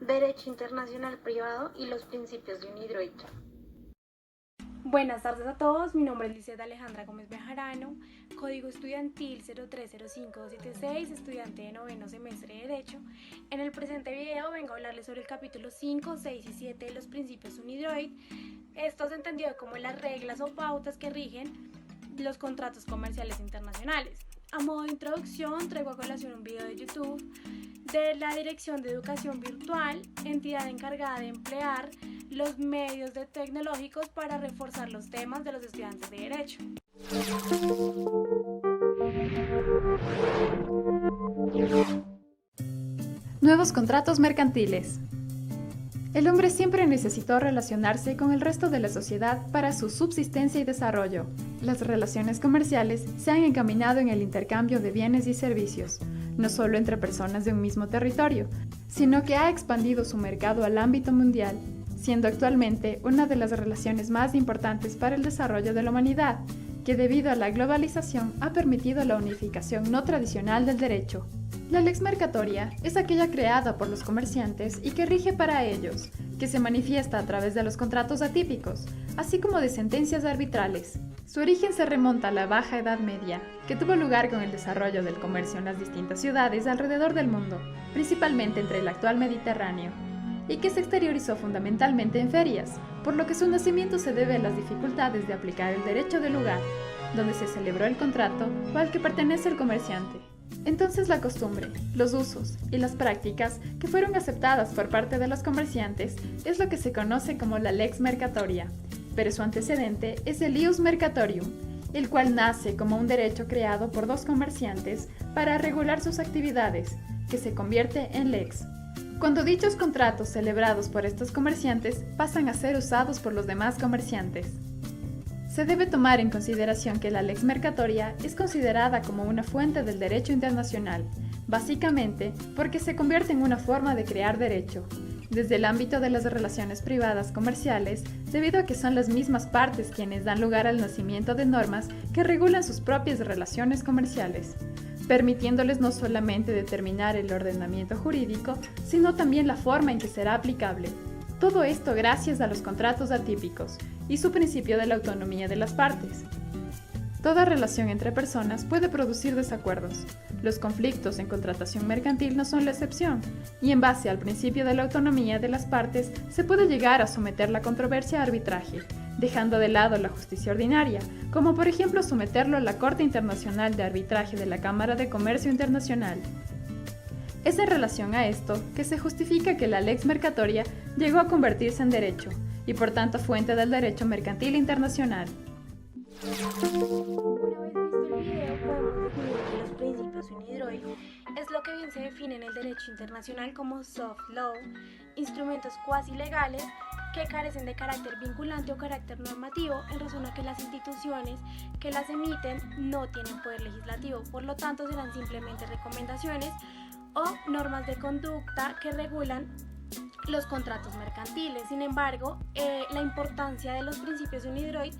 Derecho Internacional Privado y los principios de UNIDROIT. Buenas tardes a todos, mi nombre es Lizeth Alejandra Gómez Bejarano, código estudiantil 0305276, estudiante de noveno semestre de Derecho. En el presente video vengo a hablarles sobre el capítulo 5, 6 y 7 de los principios UNIDROIT. Esto se entendió como las reglas o pautas que rigen los contratos comerciales internacionales. A modo de introducción, traigo a colación un video de YouTube de la Dirección de Educación Virtual, entidad encargada de emplear los medios tecnológicos para reforzar los temas de los estudiantes de Derecho. Nuevos contratos mercantiles. El hombre siempre necesitó relacionarse con el resto de la sociedad para su subsistencia y desarrollo. Las relaciones comerciales se han encaminado en el intercambio de bienes y servicios, no solo entre personas de un mismo territorio, sino que ha expandido su mercado al ámbito mundial, siendo actualmente una de las relaciones más importantes para el desarrollo de la humanidad, que debido a la globalización ha permitido la unificación no tradicional del derecho. La lex mercatoria es aquella creada por los comerciantes y que rige para ellos, que se manifiesta a través de los contratos atípicos, así como de sentencias arbitrales. Su origen se remonta a la Baja Edad Media, que tuvo lugar con el desarrollo del comercio en las distintas ciudades alrededor del mundo, principalmente entre el actual Mediterráneo, y que se exteriorizó fundamentalmente en ferias, por lo que su nacimiento se debe a las dificultades de aplicar el derecho del lugar, donde se celebró el contrato o al que pertenece el comerciante. Entonces la costumbre, los usos y las prácticas que fueron aceptadas por parte de los comerciantes es lo que se conoce como la lex mercatoria, pero su antecedente es el ius mercatorium, el cual nace como un derecho creado por dos comerciantes para regular sus actividades, que se convierte en lex. Cuando dichos contratos celebrados por estos comerciantes pasan a ser usados por los demás comerciantes. Se debe tomar en consideración que la lex mercatoria es considerada como una fuente del derecho internacional, básicamente porque se convierte en una forma de crear derecho, desde el ámbito de las relaciones privadas comerciales, debido a que son las mismas partes quienes dan lugar al nacimiento de normas que regulan sus propias relaciones comerciales, permitiéndoles no solamente determinar el ordenamiento jurídico, sino también la forma en que será aplicable. Todo esto gracias a los contratos atípicos y su principio de la autonomía de las partes. Toda relación entre personas puede producir desacuerdos. Los conflictos en contratación mercantil no son la excepción, y en base al principio de la autonomía de las partes se puede llegar a someter la controversia a arbitraje, dejando de lado la justicia ordinaria, como por ejemplo someterlo a la Corte Internacional de Arbitraje de la Cámara de Comercio Internacional. Es en relación a esto que se justifica que la lex mercatoria llegó a convertirse en derecho, y por tanto fuente del derecho mercantil internacional. Una vez visto el video, podemos definir que los principios UNIDROIT es lo que bien se define en el derecho internacional como soft law, instrumentos cuasi legales que carecen de carácter vinculante o carácter normativo en razón a que las instituciones que las emiten no tienen poder legislativo, por lo tanto serán simplemente recomendaciones o normas de conducta que regulan los contratos mercantiles. Sin embargo, la importancia de los principios UNIDROIT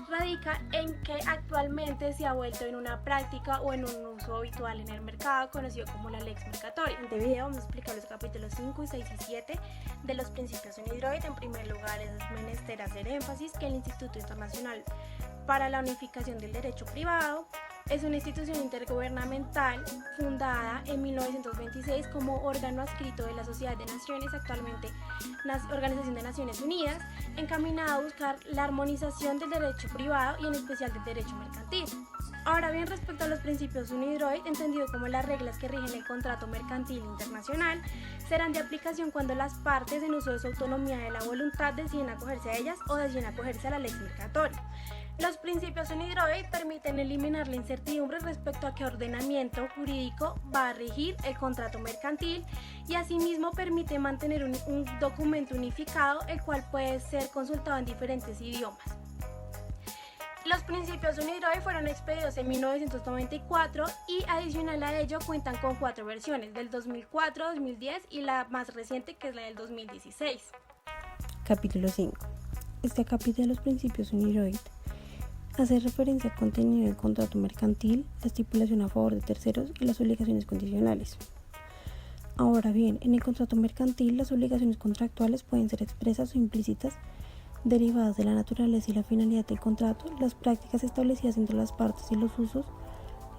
radica en que actualmente se ha vuelto en una práctica o en un uso habitual en el mercado conocido como la lex mercatoria. En este video vamos a explicar los capítulos 5, 6 y 7 de los principios UNIDROIT. En primer lugar, es menester hacer énfasis que el Instituto Internacional para la Unificación del Derecho Privado es una institución intergubernamental fundada en 1926 como órgano adscrito de la Sociedad de Naciones, actualmente Organización de Naciones Unidas, encaminada a buscar la armonización del derecho privado y en especial del derecho mercantil. Ahora bien, respecto a los principios UNIDROIT, entendido como las reglas que rigen el contrato mercantil internacional, serán de aplicación cuando las partes, en uso de su autonomía de la voluntad, deciden acogerse a ellas o deciden acogerse a la lex mercatoria. Los principios UNIDROIT permiten eliminar la incertidumbre respecto a qué ordenamiento jurídico va a regir el contrato mercantil y asimismo permite mantener un documento unificado, el cual puede ser consultado en diferentes idiomas. Los principios UNIDROIT fueron expedidos en 1994 y adicional a ello cuentan con 4 versiones, del 2004, 2010 y la más reciente, que es la del 2016. Capítulo 5. Este capítulo de los principios UNIDROIT hace referencia al contenido del contrato mercantil, la estipulación a favor de terceros y las obligaciones condicionales. Ahora bien, en el contrato mercantil las obligaciones contractuales pueden ser expresas o implícitas, derivadas de la naturaleza y la finalidad del contrato, las prácticas establecidas entre las partes y los usos,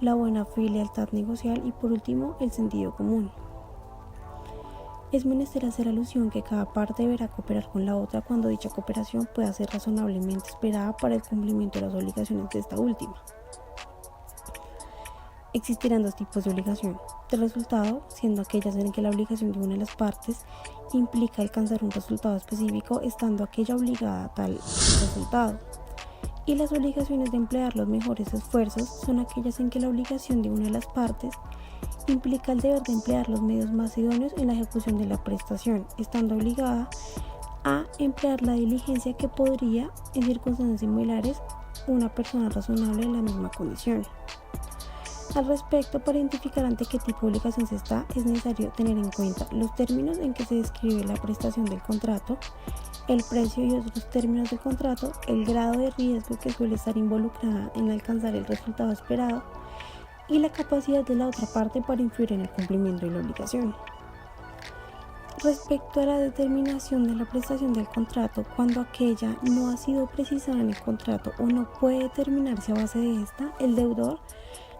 la buena fe y lealtad negocial y por último el sentido común. Es menester hacer alusión que cada parte deberá cooperar con la otra cuando dicha cooperación pueda ser razonablemente esperada para el cumplimiento de las obligaciones de esta última. Existirán dos tipos de obligación, de resultado, siendo aquellas en que la obligación de una de las partes implica alcanzar un resultado específico, estando aquella obligada a tal resultado. Y las obligaciones de emplear los mejores esfuerzos son aquellas en que la obligación de una de las partes implica el deber de emplear los medios más idóneos en la ejecución de la prestación, estando obligada a emplear la diligencia que podría, en circunstancias similares, una persona razonable en la misma condición. Al respecto, para identificar ante qué tipo de obligación se está, es necesario tener en cuenta los términos en que se describe la prestación del contrato, el precio y otros términos del contrato, el grado de riesgo que suele estar involucrada en alcanzar el resultado esperado y la capacidad de la otra parte para influir en el cumplimiento de la obligación. Respecto a la determinación de la prestación del contrato, cuando aquella no ha sido precisada en el contrato o no puede determinarse a base de esta, el deudor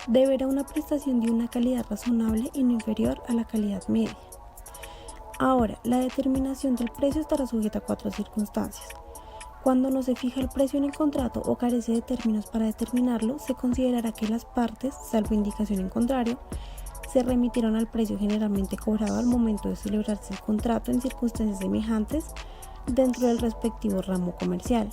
deberá una prestación de una calidad razonable y no inferior a la calidad media. Ahora, la determinación del precio estará sujeta a 4 circunstancias. Cuando no se fija el precio en el contrato o carece de términos para determinarlo, se considerará que las partes, salvo indicación en contrario, se remitirán al precio generalmente cobrado al momento de celebrarse el contrato en circunstancias semejantes dentro del respectivo ramo comercial.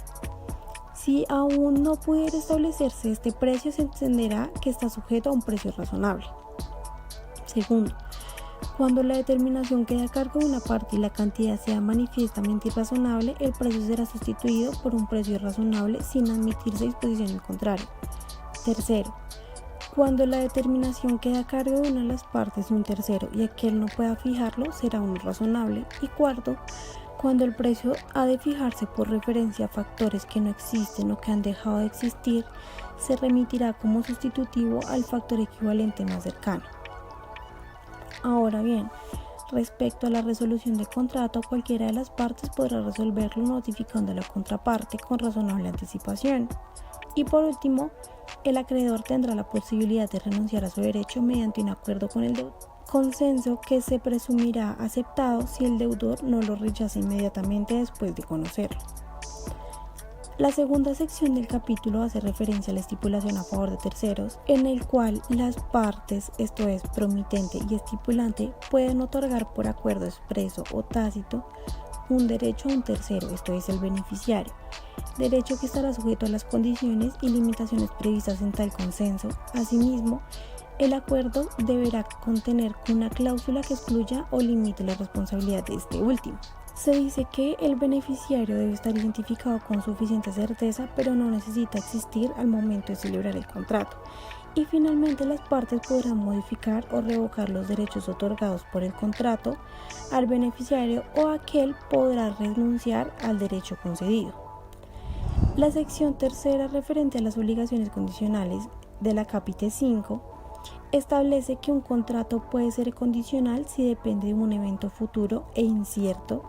Si aún no pudiera establecerse este precio, se entenderá que está sujeto a un precio razonable. Segundo, cuando la determinación quede a cargo de una parte y la cantidad sea manifiestamente irrazonable, el precio será sustituido por un precio razonable sin admitirse disposición en contrario. Tercero, cuando la determinación quede a cargo de una de las partes de un tercero y aquel no pueda fijarlo, será uno razonable. Y cuarto, cuando el precio ha de fijarse por referencia a factores que no existen o que han dejado de existir, se remitirá como sustitutivo al factor equivalente más cercano. Ahora bien, respecto a la resolución del contrato, cualquiera de las partes podrá resolverlo notificando a la contraparte con razonable anticipación. Y por último, el acreedor tendrá la posibilidad de renunciar a su derecho mediante un acuerdo con el deudor, consenso que se presumirá aceptado si el deudor no lo rechaza inmediatamente después de conocerlo. La segunda sección del capítulo hace referencia a la estipulación a favor de terceros, en el cual las partes, esto es, promitente y estipulante, pueden otorgar por acuerdo expreso o tácito un derecho a un tercero, esto es, el beneficiario, derecho que estará sujeto a las condiciones y limitaciones previstas en tal consenso. Asimismo, el acuerdo deberá contener una cláusula que excluya o limite la responsabilidad de este último. Se dice que el beneficiario debe estar identificado con suficiente certeza, pero no necesita existir al momento de celebrar el contrato. Y finalmente las partes podrán modificar o revocar los derechos otorgados por el contrato al beneficiario o aquel podrá renunciar al derecho concedido. La sección tercera, referente a las obligaciones condicionales de la Capite 5, establece que un contrato puede ser condicional si depende de un evento futuro e incierto,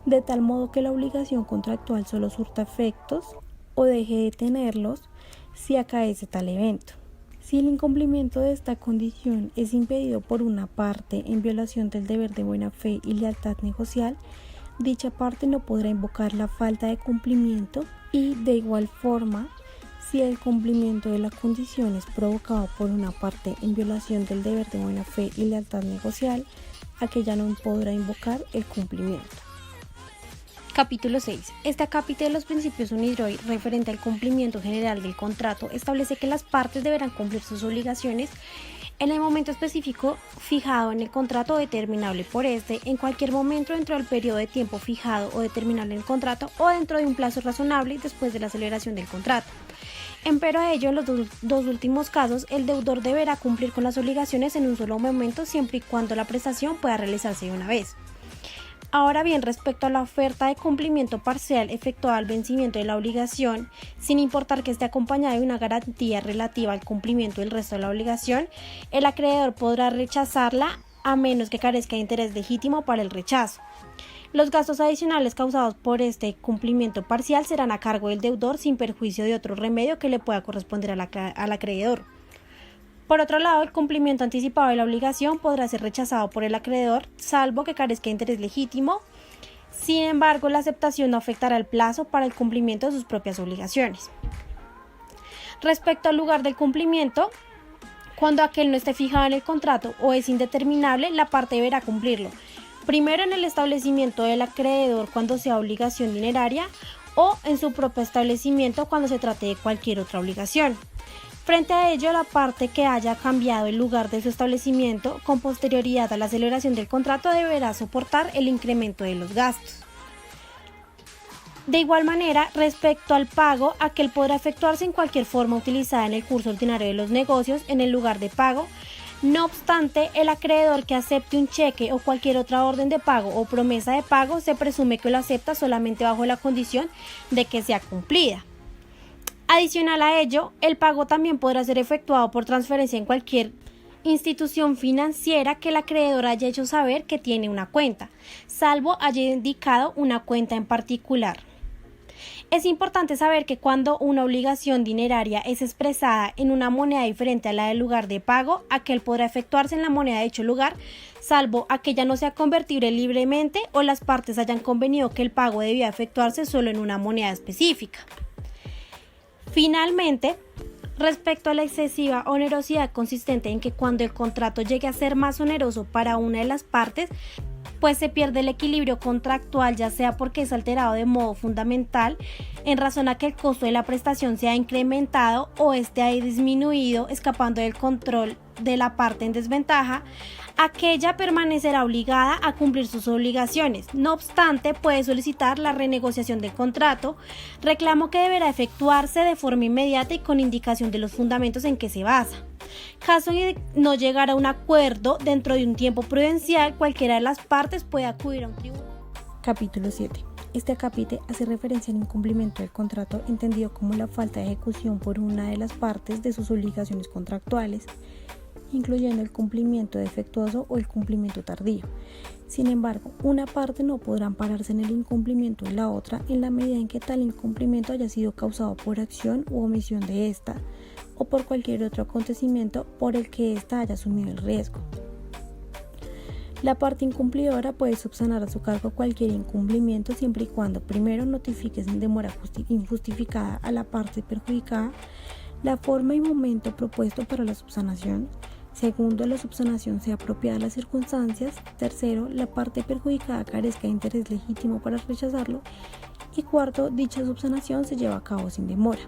de tal modo que la obligación contractual solo surta efectos o deje de tenerlos si acaece tal evento. Si el incumplimiento de esta condición es impedido por una parte en violación del deber de buena fe y lealtad negocial, dicha parte no podrá invocar la falta de cumplimiento y, de igual forma, si el cumplimiento de la condición es provocado por una parte en violación del deber de buena fe y lealtad negocial, aquella no podrá invocar el cumplimiento. Capítulo 6. Este acápite de los principios UNIDROIT referente al cumplimiento general del contrato establece que las partes deberán cumplir sus obligaciones en el momento específico fijado en el contrato o determinable por este, en cualquier momento dentro del periodo de tiempo fijado o determinable en el contrato o dentro de un plazo razonable después de la celebración del contrato. Empero a ello, en los dos últimos casos, el deudor deberá cumplir con las obligaciones en un solo momento siempre y cuando la prestación pueda realizarse de una vez. Ahora bien, respecto a la oferta de cumplimiento parcial efectuada al vencimiento de la obligación, sin importar que esté acompañada de una garantía relativa al cumplimiento del resto de la obligación, el acreedor podrá rechazarla a menos que carezca de interés legítimo para el rechazo. Los gastos adicionales causados por este cumplimiento parcial serán a cargo del deudor sin perjuicio de otro remedio que le pueda corresponder al acreedor. Por otro lado, el cumplimiento anticipado de la obligación podrá ser rechazado por el acreedor, salvo que carezca de interés legítimo. Sin embargo, la aceptación no afectará el plazo para el cumplimiento de sus propias obligaciones. Respecto al lugar del cumplimiento, cuando aquel no esté fijado en el contrato o es indeterminable, la parte deberá cumplirlo. Primero en el establecimiento del acreedor cuando sea obligación dineraria o en su propio establecimiento cuando se trate de cualquier otra obligación. Frente a ello, la parte que haya cambiado el lugar de su establecimiento con posterioridad a la celebración del contrato deberá soportar el incremento de los gastos. De igual manera, respecto al pago, aquel podrá efectuarse en cualquier forma utilizada en el curso ordinario de los negocios en el lugar de pago. No obstante, el acreedor que acepte un cheque o cualquier otra orden de pago o promesa de pago se presume que lo acepta solamente bajo la condición de que sea cumplida. Adicional a ello, el pago también podrá ser efectuado por transferencia en cualquier institución financiera que el acreedor haya hecho saber que tiene una cuenta, salvo haya indicado una cuenta en particular. Es importante saber que cuando una obligación dineraria es expresada en una moneda diferente a la del lugar de pago, aquel podrá efectuarse en la moneda de dicho lugar, salvo aquella no sea convertible libremente o las partes hayan convenido que el pago debía efectuarse solo en una moneda específica. Finalmente, respecto a la excesiva onerosidad consistente en que cuando el contrato llegue a ser más oneroso para una de las partes, pues se pierde el equilibrio contractual, ya sea porque es alterado de modo fundamental en razón a que el costo de la prestación se ha incrementado o este ha disminuido, escapando del control de la parte en desventaja, aquella permanecerá obligada a cumplir sus obligaciones. No obstante, puede solicitar la renegociación del contrato, reclamo que deberá efectuarse de forma inmediata y con indicación de los fundamentos en que se basa. Caso de no llegar a un acuerdo dentro de un tiempo prudencial, cualquiera de las partes puede acudir a un tribunal. Capítulo 7. Este acápite hace referencia al incumplimiento del contrato entendido como la falta de ejecución por una de las partes de sus obligaciones contractuales, incluyendo el cumplimiento defectuoso o el cumplimiento tardío. Sin embargo, una parte no podrá ampararse en el incumplimiento de la otra en la medida en que tal incumplimiento haya sido causado por acción u omisión de ésta o por cualquier otro acontecimiento por el que ésta haya asumido el riesgo. La parte incumplidora puede subsanar a su cargo cualquier incumplimiento siempre y cuando primero notifique sin demora injustificada a la parte perjudicada la forma y momento propuesto para la subsanación. Segundo, la subsanación sea apropiada a las circunstancias. Tercero, la parte perjudicada carezca de interés legítimo para rechazarlo. Y cuarto, dicha subsanación se lleva a cabo sin demora.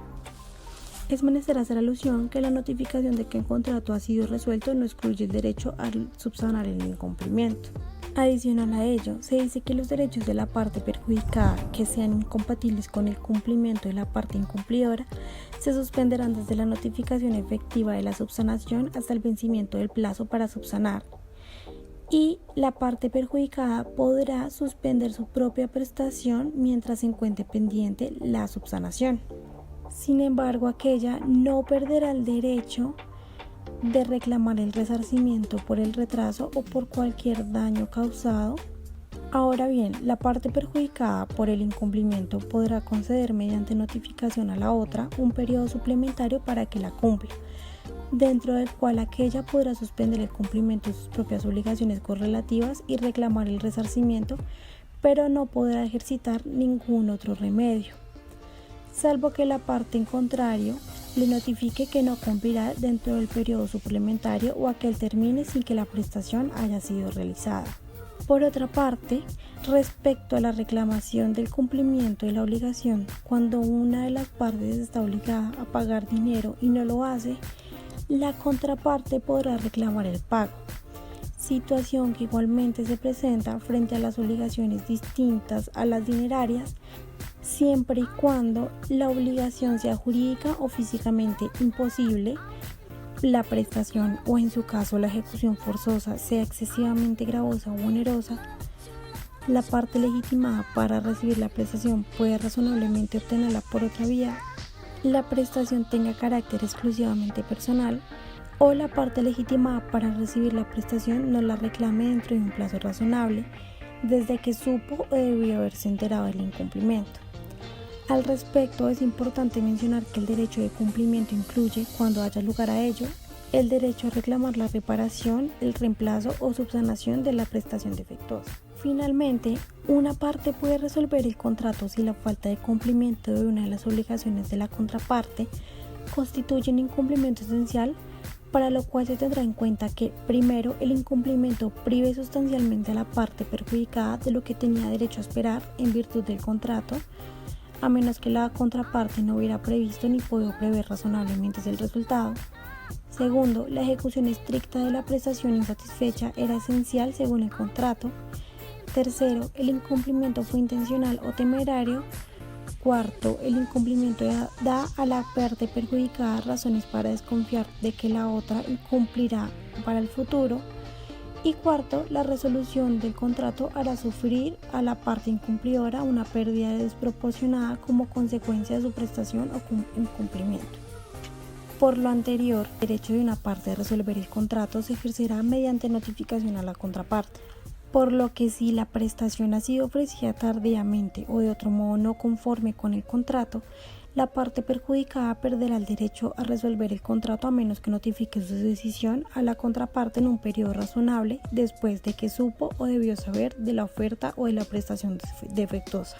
Es menester hacer alusión que la notificación de que el contrato ha sido resuelto no excluye el derecho a subsanar el incumplimiento. Adicional a ello, se dice que los derechos de la parte perjudicada que sean incompatibles con el cumplimiento de la parte incumplidora se suspenderán desde la notificación efectiva de la subsanación hasta el vencimiento del plazo para subsanar, y la parte perjudicada podrá suspender su propia prestación mientras se encuentre pendiente la subsanación. Sin embargo, aquella no perderá el derecho de reclamar el resarcimiento por el retraso o por cualquier daño causado. Ahora bien, la parte perjudicada por el incumplimiento podrá conceder mediante notificación a la otra un periodo suplementario para que la cumpla, dentro del cual aquella podrá suspender el cumplimiento de sus propias obligaciones correlativas y reclamar el resarcimiento, pero no podrá ejercitar ningún otro remedio, salvo que la parte en contrario le notifique que no cumplirá dentro del periodo suplementario o aquel termine sin que la prestación haya sido realizada. Por otra parte, respecto a la reclamación del cumplimiento de la obligación, cuando una de las partes está obligada a pagar dinero y no lo hace, la contraparte podrá reclamar el pago, situación que igualmente se presenta frente a las obligaciones distintas a las dinerarias, siempre y cuando la obligación sea jurídica o físicamente imposible, la prestación o en su caso la ejecución forzosa sea excesivamente gravosa o onerosa, la parte legitimada para recibir la prestación puede razonablemente obtenerla por otra vía, la prestación tenga carácter exclusivamente personal, o la parte legitimada para recibir la prestación no la reclame dentro de un plazo razonable desde que supo o debió haberse enterado del incumplimiento. Al respecto, es importante mencionar que el derecho de cumplimiento incluye, cuando haya lugar a ello, el derecho a reclamar la reparación, el reemplazo o subsanación de la prestación defectuosa. Finalmente, una parte puede resolver el contrato si la falta de cumplimiento de una de las obligaciones de la contraparte constituye un incumplimiento esencial, para lo cual se tendrá en cuenta que, primero, el incumplimiento prive sustancialmente a la parte perjudicada de lo que tenía derecho a esperar en virtud del contrato, a menos que la contraparte no hubiera previsto ni podido prever razonablemente el resultado. Segundo, la ejecución estricta de la prestación insatisfecha era esencial según el contrato. Tercero, el incumplimiento fue intencional o temerario. Cuarto, el incumplimiento da a la parte perjudicada razones para desconfiar de que la otra incumplirá para el futuro. Y cuarto, la resolución del contrato hará sufrir a la parte incumplidora una pérdida desproporcionada como consecuencia de su prestación o incumplimiento. Por lo anterior, el derecho de una parte a resolver el contrato se ejercerá mediante notificación a la contraparte, por lo que si la prestación ha sido ofrecida tardíamente o de otro modo no conforme con el contrato, la parte perjudicada perderá el derecho a resolver el contrato a menos que notifique su decisión a la contraparte en un periodo razonable después de que supo o debió saber de la oferta o de la prestación defectuosa.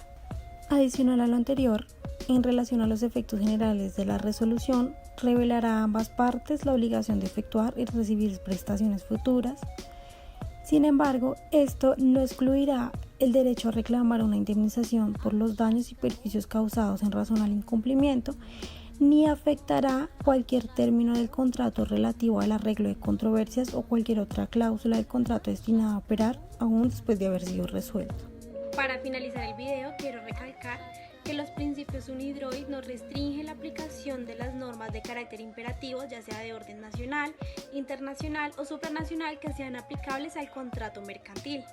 Adicional a lo anterior, en relación a los efectos generales de la resolución, revelará a ambas partes la obligación de efectuar y recibir prestaciones futuras. Sin embargo, esto no excluirá el derecho a reclamar una indemnización por los daños y perjuicios causados en razón al incumplimiento, ni afectará cualquier término del contrato relativo al arreglo de controversias o cualquier otra cláusula del contrato destinada a operar aún después de haber sido resuelto. Para finalizar el video, quiero recalcar que los principios UNIDROIT no restringen la aplicación de las normas de carácter imperativo, ya sea de orden nacional, internacional o supranacional, que sean aplicables al contrato mercantil.